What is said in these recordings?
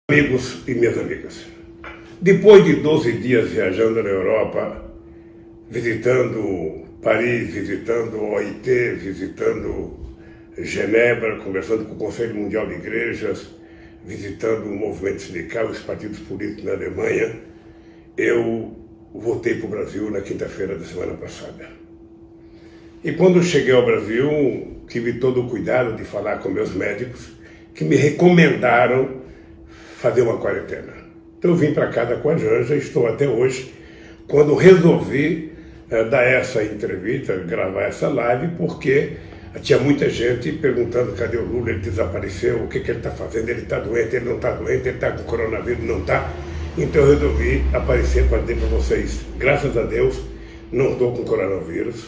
Amigos e minhas amigas, depois de 12 dias viajando na Europa, visitando Paris, visitando a OIT, visitando Genebra, conversando com o Conselho Mundial de Igrejas, visitando o movimento sindical, os partidos políticos na Alemanha, eu voltei para o Brasil na quinta-feira da semana passada. E quando cheguei ao Brasil, tive todo o cuidado de falar com meus médicos, que me recomendaram fazer uma quarentena. Então eu vim para casa com a Janja, estou até hoje, quando resolvi dar essa entrevista, gravar essa live, porque tinha muita gente perguntando cadê o Lula, ele desapareceu, o que ele está fazendo, ele está doente, ele não está doente, ele está com coronavírus, não está. Então eu resolvi aparecer para dizer para vocês, graças a Deus, não estou com coronavírus,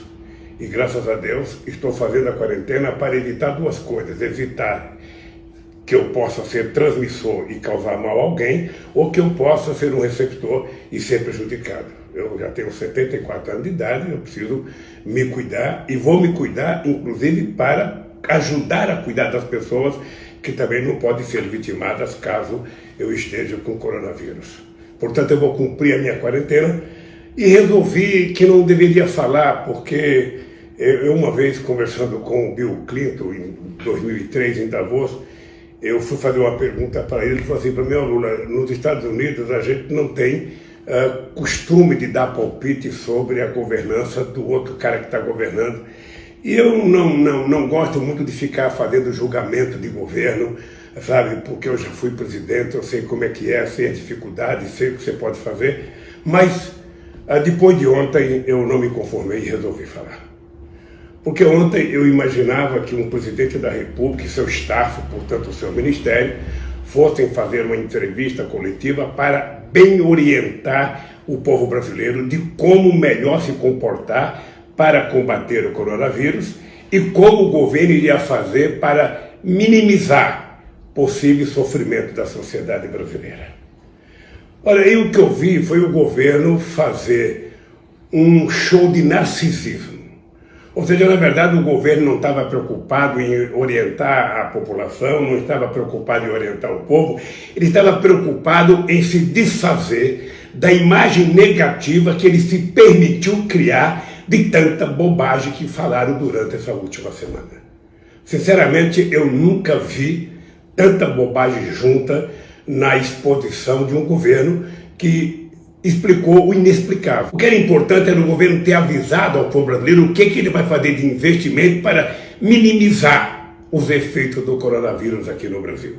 e graças a Deus estou fazendo a quarentena para evitar duas coisas, evitar que eu possa ser transmissor e causar mal a alguém, ou que eu possa ser um receptor e ser prejudicado. Eu já tenho 74 anos de idade, eu preciso me cuidar, e vou me cuidar, inclusive, para ajudar a cuidar das pessoas que também não podem ser vitimadas caso eu esteja com coronavírus. Portanto, eu vou cumprir a minha quarentena e resolvi que não deveria falar, porque eu uma vez, conversando com o Bill Clinton, em 2003, em Davos, eu fui fazer uma pergunta para ele, ele falou assim para mim, Lula, nos Estados Unidos a gente não tem costume de dar palpite sobre a governança do outro cara que está governando. E eu não gosto muito de ficar fazendo julgamento de governo, sabe, porque eu já fui presidente, eu sei como é que é, sei a dificuldade, sei o que você pode fazer, mas depois de ontem eu não me conformei e resolvi falar. Porque ontem eu imaginava que um presidente da República e seu staff, portanto o seu ministério, fossem fazer uma entrevista coletiva para bem orientar o povo brasileiro de como melhor se comportar para combater o coronavírus e como o governo iria fazer para minimizar possível sofrimento da sociedade brasileira. Olha, aí o que eu vi foi o governo fazer um show de narcisismo. Ou seja, na verdade, o governo não estava preocupado em orientar a população, não estava preocupado em orientar o povo, ele estava preocupado em se desfazer da imagem negativa que ele se permitiu criar de tanta bobagem que falaram durante essa última semana. Sinceramente, eu nunca vi tanta bobagem junta na exposição de um governo que explicou o inexplicável. O que era importante era o governo ter avisado ao povo brasileiro o que ele vai fazer de investimento para minimizar os efeitos do coronavírus aqui no Brasil.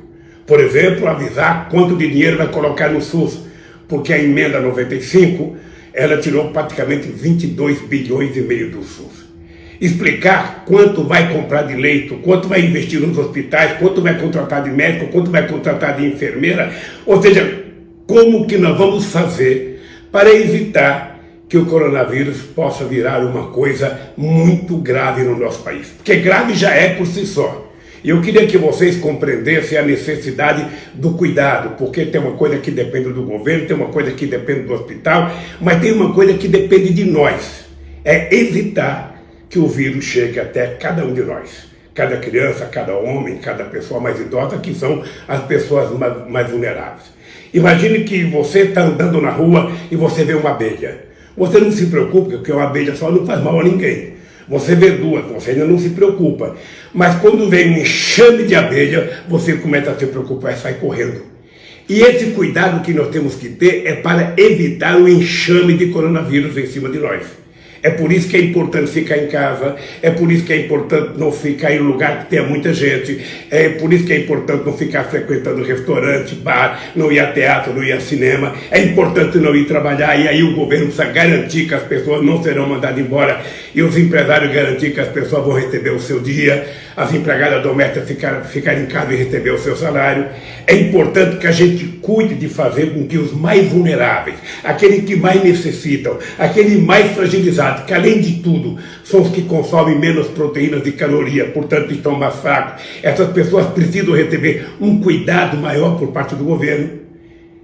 Por exemplo, avisar quanto de dinheiro vai colocar no SUS, porque a emenda 95, ela tirou praticamente 22 bilhões e meio do SUS. Explicar quanto vai comprar de leito, quanto vai investir nos hospitais, quanto vai contratar de médico, quanto vai contratar de enfermeira, ou seja, como que nós vamos fazer para evitar que o coronavírus possa virar uma coisa muito grave no nosso país. Porque grave já é por si só. E eu queria que vocês compreendessem a necessidade do cuidado, porque tem uma coisa que depende do governo, tem uma coisa que depende do hospital, mas tem uma coisa que depende de nós. É evitar que o vírus chegue até cada um de nós. Cada criança, cada homem, cada pessoa mais idosa, que são as pessoas mais vulneráveis. Imagine que você está andando na rua e você vê uma abelha. Você não se preocupa, porque uma abelha só não faz mal a ninguém. Você vê duas, você ainda não se preocupa. Mas quando vem um enxame de abelha, você começa a se preocupar e sai correndo. E esse cuidado que nós temos que ter é para evitar o enxame de coronavírus em cima de nós. É por isso que é importante ficar em casa, é por isso que é importante não ficar em lugar que tenha muita gente, é por isso que é importante não ficar frequentando restaurante, bar, não ir a teatro, não ir a cinema, é importante não ir trabalhar, e aí o governo precisa garantir que as pessoas não serão mandadas embora, e os empresários garantir que as pessoas vão receber o seu dia, as empregadas domésticas ficar em casa e receber o seu salário. É importante que a gente cuide de fazer com que os mais vulneráveis, aqueles que mais necessitam, aqueles mais fragilizados, que além de tudo são os que consomem menos proteínas de caloria, portanto estão mais fracos, essas pessoas precisam receber um cuidado maior por parte do governo.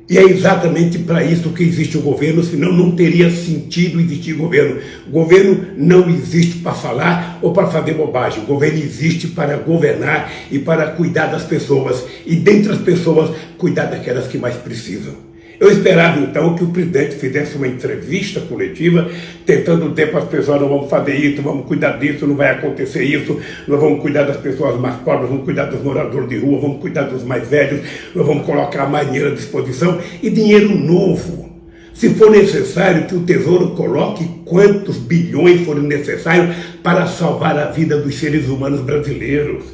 E é exatamente para isso que existe o governo, senão não teria sentido existir governo. O governo não existe para falar ou para fazer bobagem. O governo existe para governar e para cuidar das pessoas. E dentre as pessoas, cuidar daquelas que mais precisam. Eu esperava, então, que o presidente fizesse uma entrevista coletiva, tentando dizer para as pessoas: não vamos fazer isso, vamos cuidar disso, não vai acontecer isso, nós vamos cuidar das pessoas mais pobres, vamos cuidar dos moradores de rua, vamos cuidar dos mais velhos, nós vamos colocar mais dinheiro à disposição e dinheiro novo. Se for necessário que o Tesouro coloque quantos bilhões forem necessários para salvar a vida dos seres humanos brasileiros.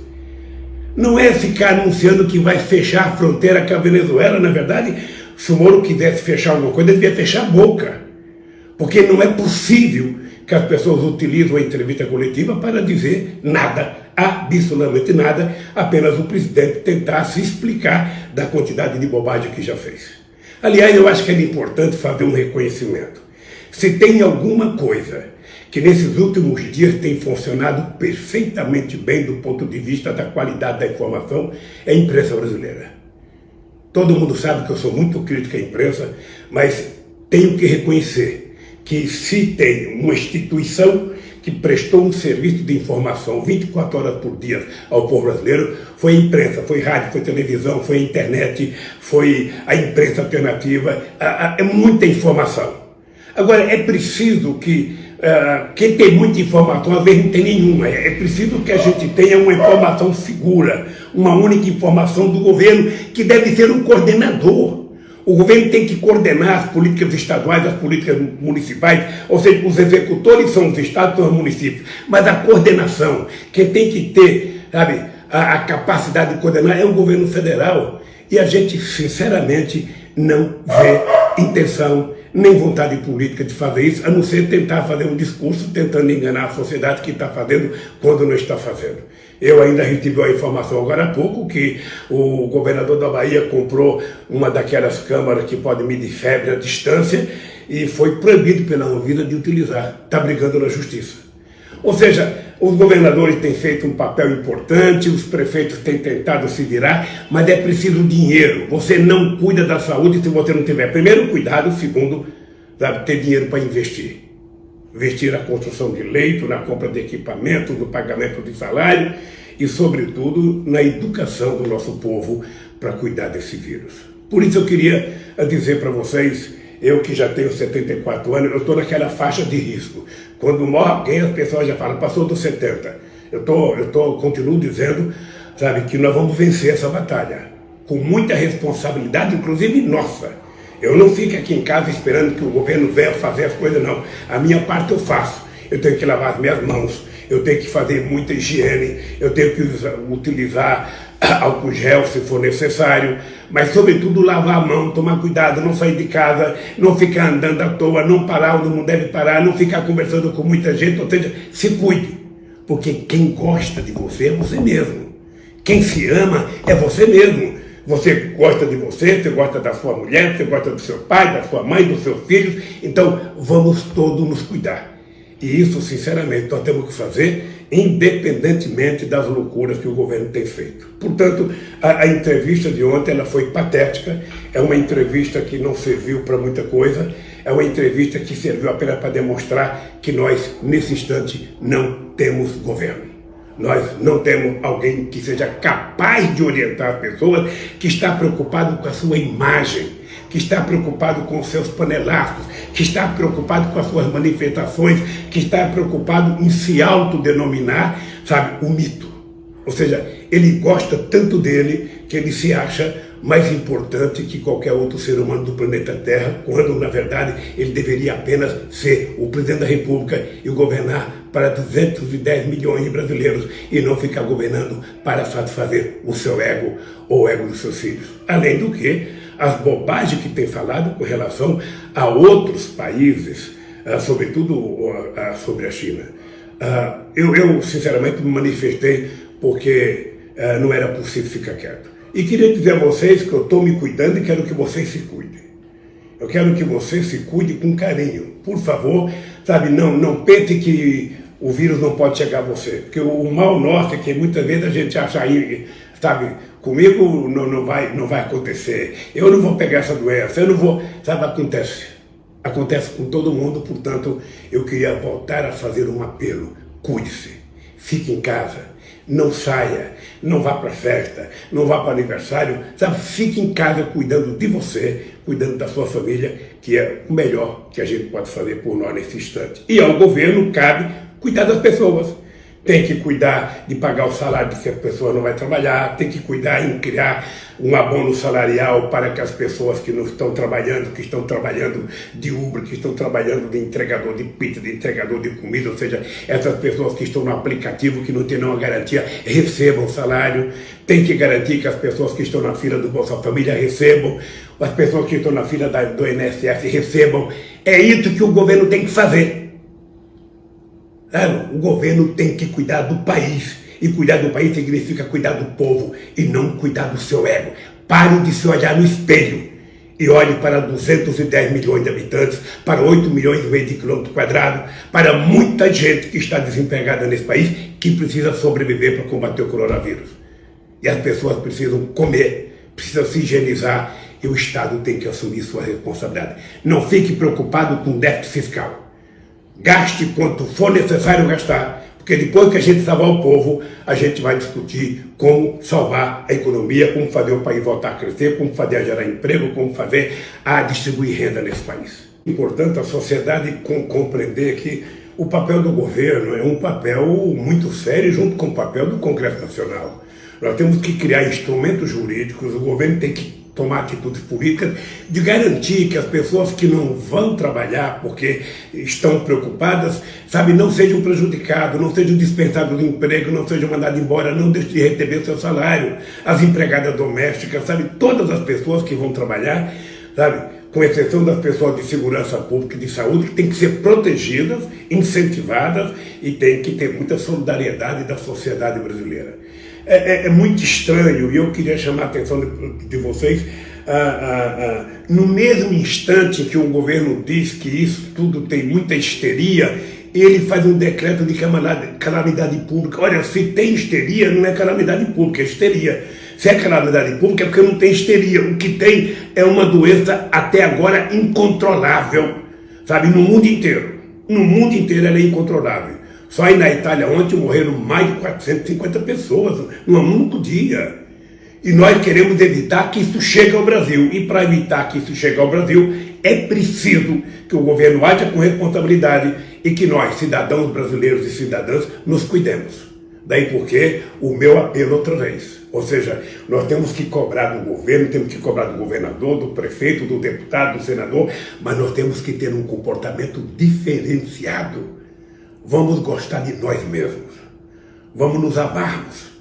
Não é ficar anunciando que vai fechar a fronteira com a Venezuela. Na verdade, se o Moro quisesse fechar alguma coisa, ele devia fechar a boca. Porque não é possível que as pessoas utilizem a entrevista coletiva para dizer nada, absolutamente nada, apenas o presidente tentar se explicar da quantidade de bobagem que já fez. Aliás, eu acho que é importante fazer um reconhecimento. Se tem alguma coisa que nesses últimos dias tem funcionado perfeitamente bem do ponto de vista da qualidade da informação, é a imprensa brasileira. Todo mundo sabe que eu sou muito crítico à imprensa, mas tenho que reconhecer que se tem uma instituição que prestou um serviço de informação 24 horas por dia ao povo brasileiro, foi a imprensa, foi rádio, foi televisão, foi a internet, foi a imprensa alternativa, é muita informação. Agora, é preciso que quem tem muita informação, às vezes não tem nenhuma. É preciso que a gente tenha uma informação segura, uma única informação do governo, que deve ser um coordenador. O governo tem que coordenar as políticas estaduais, as políticas municipais, ou seja, os executores são os estados, são os municípios, mas a coordenação, quem tem que ter, sabe, a capacidade de coordenar é o governo federal. E a gente, sinceramente, não vê intenção nem vontade política de fazer isso, a não ser tentar fazer um discurso tentando enganar a sociedade que está fazendo quando não está fazendo. Eu ainda recebi a informação agora há pouco que o governador da Bahia comprou uma daquelas câmaras que pode medir febre à distância e foi proibido pela Anvisa de utilizar. Está brigando na justiça. Ou seja, os governadores têm feito um papel importante, os prefeitos têm tentado se virar, mas é preciso dinheiro. Você não cuida da saúde se você não tiver, primeiro, cuidado, segundo, ter dinheiro para investir. Investir na construção de leito, na compra de equipamentos, no pagamento de salário e, sobretudo, na educação do nosso povo para cuidar desse vírus. Por isso eu queria dizer para vocês, eu que já tenho 74 anos, eu estou naquela faixa de risco. Quando morre alguém, as pessoas já falam: passou dos 70. Eu continuo dizendo, sabe, que nós vamos vencer essa batalha. Com muita responsabilidade, inclusive nossa. Eu não fico aqui em casa esperando que o governo venha fazer as coisas, não. A minha parte eu faço. Eu tenho que lavar as minhas mãos, eu tenho que fazer muita higiene, eu tenho que utilizar álcool gel se for necessário, mas sobretudo lavar a mão, tomar cuidado, não sair de casa, não ficar andando à toa, não parar onde não deve parar, não ficar conversando com muita gente, ou seja, se cuide, porque quem gosta de você é você mesmo, quem se ama é você mesmo. Você gosta de você gosta da sua mulher, você gosta do seu pai, da sua mãe, dos seus filhos, então vamos todos nos cuidar. E isso, sinceramente, nós temos que fazer independentemente das loucuras que o governo tem feito. Portanto, a entrevista de ontem ela foi patética, é uma entrevista que não serviu para muita coisa, é uma entrevista que serviu apenas para demonstrar que nós, nesse instante, não temos governo. Nós não temos alguém que seja capaz de orientar as pessoas, que está preocupado com a sua imagem, que está preocupado com os seus panelaços, que está preocupado com as suas manifestações, que está preocupado em se autodenominar, sabe, o mito. Ou seja, ele gosta tanto dele que ele se acha mais importante que qualquer outro ser humano do planeta Terra, quando, na verdade, ele deveria apenas ser o presidente da República e governar para 210 milhões de brasileiros e não ficar governando para satisfazer o seu ego ou o ego dos seus filhos. Além do que, as bobagens que tem falado com relação a outros países, sobretudo sobre a China. Eu, sinceramente, me manifestei porque não era possível ficar quieto. E queria dizer a vocês que eu estou me cuidando e quero que vocês se cuidem. Eu quero que você se cuide com carinho. Por favor, sabe, não pense que o vírus não pode chegar a você. Porque o mal nosso é que muitas vezes a gente acha aí, sabe, Comigo não vai acontecer, eu não vou pegar essa doença, eu não vou... Sabe, acontece com todo mundo, portanto, eu queria voltar a fazer um apelo. Cuide-se, fique em casa, não saia, não vá para festa, não vá para aniversário, sabe? Fique em casa cuidando de você, cuidando da sua família, que é o melhor que a gente pode fazer por nós nesse instante. E ao governo cabe cuidar das pessoas. Tem que cuidar de pagar o salário se a pessoa não vai trabalhar, tem que cuidar em criar um abono salarial para que as pessoas que não estão trabalhando, que estão trabalhando de Uber, que estão trabalhando de entregador de pizza, de entregador de comida, ou seja, essas pessoas que estão no aplicativo, que não têm nenhuma garantia, recebam salário. Tem que garantir que as pessoas que estão na fila do Bolsa Família recebam, as pessoas que estão na fila do INSS recebam. É isso que o governo tem que fazer. O governo tem que cuidar do país, e cuidar do país significa cuidar do povo e não cuidar do seu ego. Pare de se olhar no espelho e olhe para 210 milhões de habitantes, para 8 milhões e meio de quilômetros quadrados, para muita gente que está desempregada nesse país, que precisa sobreviver para combater o coronavírus. E as pessoas precisam comer, precisam se higienizar, e o Estado tem que assumir sua responsabilidade. Não fique preocupado com déficit fiscal. Gaste quanto for necessário gastar, porque depois que a gente salvar o povo, a gente vai discutir como salvar a economia, como fazer o país voltar a crescer, como fazer a gerar emprego, como fazer a distribuir renda nesse país. É importante a sociedade compreender que o papel do governo é um papel muito sério junto com o papel do Congresso Nacional. Nós temos que criar instrumentos jurídicos, o governo tem que tomar atitudes políticas de garantir que as pessoas que não vão trabalhar porque estão preocupadas, sabe, não sejam prejudicadas, não sejam dispensados do emprego, não sejam mandados embora, não deixem de receber seu salário. As empregadas domésticas, sabe, todas as pessoas que vão trabalhar, sabe, com exceção das pessoas de segurança pública e de saúde, que têm que ser protegidas, incentivadas e tem que ter muita solidariedade da sociedade brasileira. É muito estranho, e eu queria chamar a atenção de vocês, no mesmo instante que o governo diz que isso tudo tem muita histeria, ele faz um decreto de calamidade pública. Olha, se tem histeria, não é calamidade pública, é histeria. Se é calamidade pública é porque não tem histeria. O que tem é uma doença até agora incontrolável, sabe, no mundo inteiro. No mundo inteiro ela é incontrolável. Só aí na Itália ontem morreram mais de 450 pessoas num único dia. E nós queremos evitar que isso chegue ao Brasil. E para evitar que isso chegue ao Brasil, é preciso que o governo haja com responsabilidade e que nós, cidadãos brasileiros e cidadãs, nos cuidemos. Daí porque o meu apelo outra vez. Ou seja, nós temos que cobrar do governo, temos que cobrar do governador, do prefeito, do deputado, do senador, mas nós temos que ter um comportamento diferenciado. Vamos gostar de nós mesmos, vamos nos amarmos,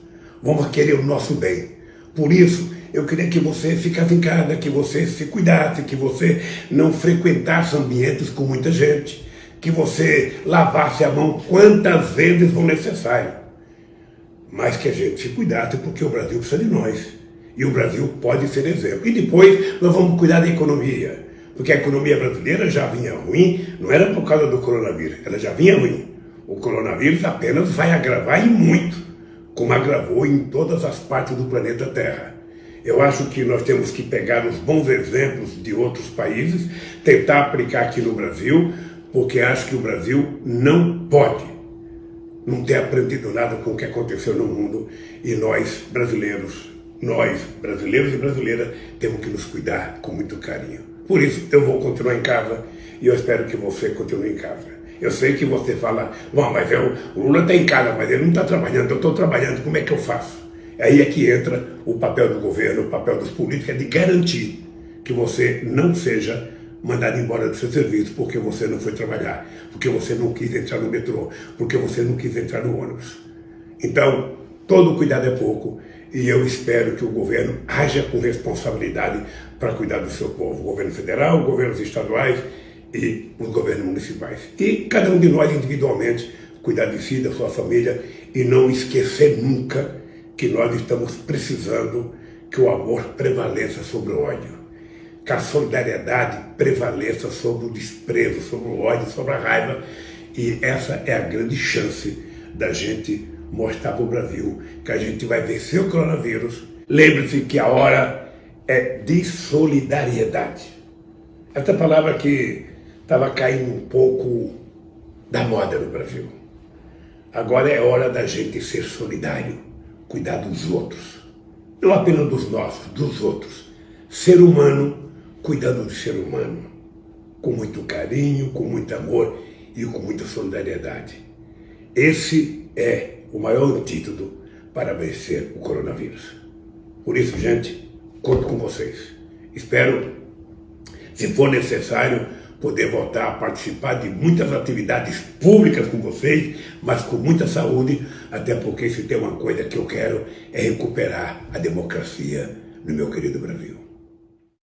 vamos querer o nosso bem. Por isso, eu queria que você ficasse em casa, que você se cuidasse, que você não frequentasse ambientes com muita gente, que você lavasse a mão quantas vezes for necessário. Mas que a gente se cuidasse, porque o Brasil precisa de nós. E o Brasil pode ser exemplo. E depois nós vamos cuidar da economia, porque a economia brasileira já vinha ruim, não era por causa do coronavírus, ela já vinha ruim. O coronavírus apenas vai agravar e muito, como agravou em todas as partes do planeta Terra. Eu acho que nós temos que pegar os bons exemplos de outros países, tentar aplicar aqui no Brasil, porque acho que o Brasil não pode não ter aprendido nada com o que aconteceu no mundo, e nós brasileiros e brasileiras, temos que nos cuidar com muito carinho. Por isso, eu vou continuar em casa e eu espero que você continue em casa. Eu sei que você fala, bom, mas o Lula está em casa, mas ele não está trabalhando, eu estou trabalhando, como é que eu faço? Aí é que entra o papel do governo, o papel dos políticos, é de garantir que você não seja mandado embora do seu serviço porque você não foi trabalhar, porque você não quis entrar no metrô, porque você não quis entrar no ônibus. Então, todo cuidado é pouco, e eu espero que o governo haja com responsabilidade para cuidar do seu povo. O governo federal, governos estaduais e os governos municipais. E cada um de nós individualmente cuidar de si, da sua família, e não esquecer nunca que nós estamos precisando que o amor prevaleça sobre o ódio, que a solidariedade prevaleça sobre o desprezo, sobre o ódio, sobre a raiva. E essa é a grande chance da gente mostrar para o Brasil que a gente vai vencer o coronavírus lembre-se que a hora é de solidariedade. Essa palavra que estava caindo um pouco da moda no Brasil. Agora é hora da gente ser solidário, cuidar dos outros. Não apenas dos nossos, dos outros. Ser humano, cuidando de ser humano. Com muito carinho, com muito amor e com muita solidariedade. Esse é o maior antídoto para vencer o coronavírus. Por isso, gente, conto com vocês. Espero, se for necessário, poder voltar a participar de muitas atividades públicas com vocês, mas com muita saúde, até porque se tem uma coisa que eu quero é recuperar a democracia no meu querido Brasil.